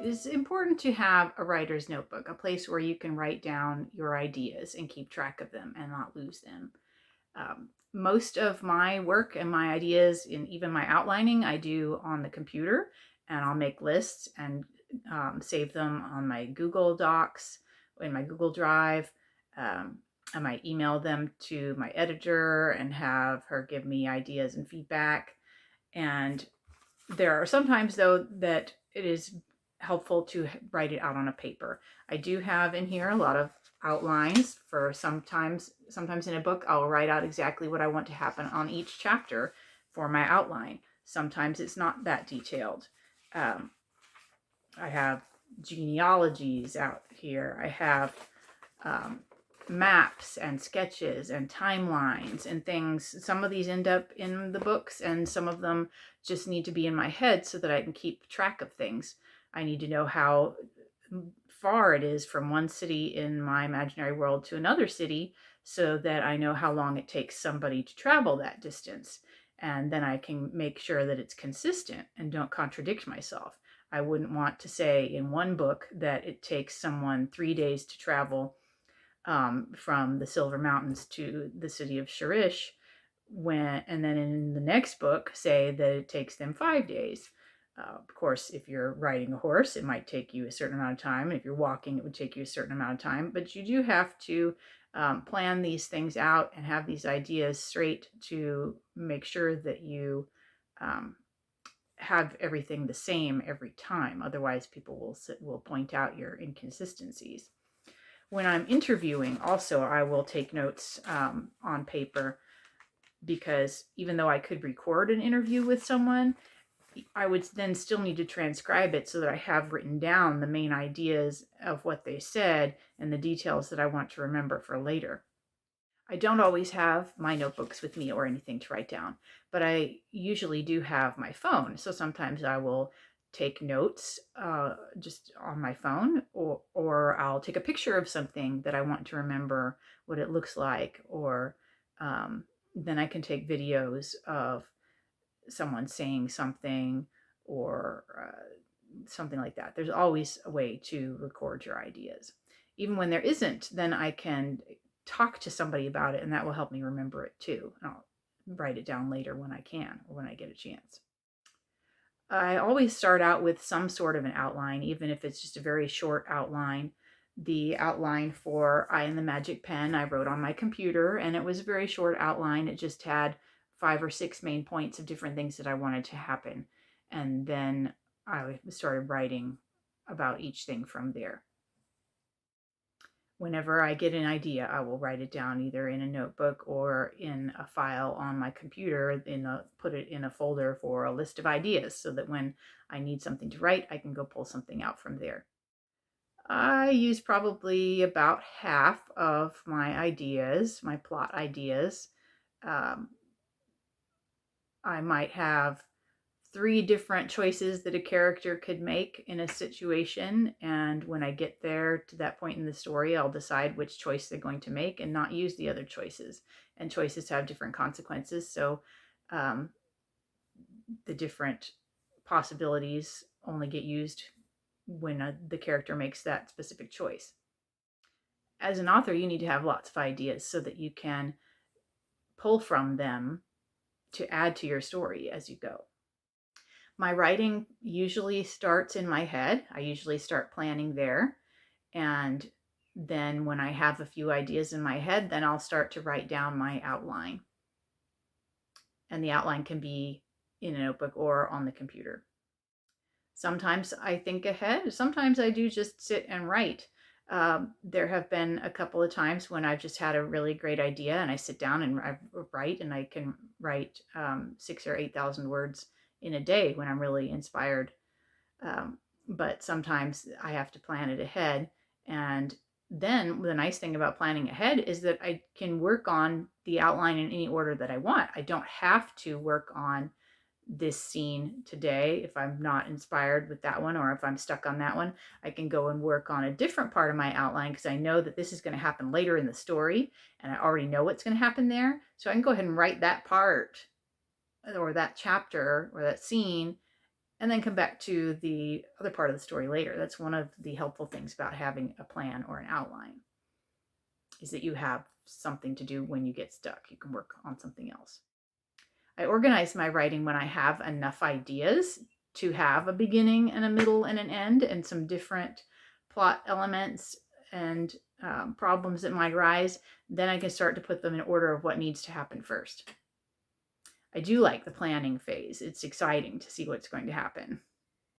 It's important to have a writer's notebook, a place where you can write down your ideas and keep track of them and not lose them. Most of my work and my ideas, and even my outlining, I do on the computer, and I'll make lists and save them on my Google Docs, in my Google Drive. Um, I might email them to my editor and have her give me ideas and feedback. And there are sometimes, though, that it is helpful to write it out on a paper. I do have in here a lot of outlines for sometimes in a book I'll write out exactly what I want to happen on each chapter for my outline. Sometimes it's not that detailed. Um, I have genealogies out here. I have um, maps and sketches and timelines and things. Some of these end up in the books, and some of them just need to be in my head so that I can keep track of things. I need to know how far it is from one city in my imaginary world to another city so that I know how long it takes somebody to travel that distance. And then I can make sure that it's consistent and don't contradict myself. I wouldn't want to say in one book that it takes someone 3 days to travel from the Silver Mountains to the city of Sharish, and then in the next book say that it takes them 5 days. Of course, if you're riding a horse, it might take you a certain amount of time. If you're walking, it would take you a certain amount of time. But you do have to plan these things out and have these ideas straight to make sure that you have everything the same every time. Otherwise, people will point out your inconsistencies. When I'm interviewing, also, I will take notes on paper, because even though I could record an interview with someone, I would then still need to transcribe it so that I have written down the main ideas of what they said and the details that I want to remember for later. I don't always have my notebooks with me or anything to write down, but I usually do have my phone. So sometimes I will take notes just on my phone, or I'll take a picture of something that I want to remember what it looks like, or then I can take videos of someone saying something, or something like that. There's always a way to record your ideas. Even when there isn't, then I can talk to somebody about it, and that will help me remember it too. And I'll write it down later when I can, or when I get a chance. I always start out with some sort of an outline, even if it's just a very short outline. The outline for I and the Magic Pen I wrote on my computer, and it was a very short outline. It just had 5 or 6 main points of different things that I wanted to happen. And then I started writing about each thing from there. Whenever I get an idea, I will write it down either in a notebook or in a file on my computer, put it in a folder for a list of ideas, so that when I need something to write, I can go pull something out from there. I use probably about half of my ideas, my plot ideas. Um, I might have 3 different choices that a character could make in a situation, and when I get there to that point in the story, I'll decide which choice they're going to make and not use the other choices. And choices have different consequences, so um, the different possibilities only get used when the character makes that specific choice. As an author, you need to have lots of ideas so that you can pull from them to add to your story as you go. My writing usually starts in my head. I usually start planning there. And then when I have a few ideas in my head, then I'll start to write down my outline. And the outline can be in a notebook or on the computer. Sometimes I think ahead. Sometimes I do just sit and write. There have been a couple of times when I've just had a really great idea and I sit down and I write, and I can write 6,000 or 8,000 words in a day when I'm really inspired. But sometimes I have to plan it ahead. And then the nice thing about planning ahead is that I can work on the outline in any order that I want. I don't have to work on this scene today if I'm not inspired with that one, or if I'm stuck on that one. I can go and work on a different part of my outline because I know that this is going to happen later in the story, and I already know what's going to happen there. So I can go ahead and write that part, or that chapter, or that scene, and then come back to the other part of the story later. That's one of the helpful things about having a plan or an outline, is that you have something to do when you get stuck. You can work on something else. I organize my writing when I have enough ideas to have a beginning and a middle and an end, and some different plot elements and problems that might arise. Then I can start to put them in order of what needs to happen first. I do like the planning phase. It's exciting to see what's going to happen.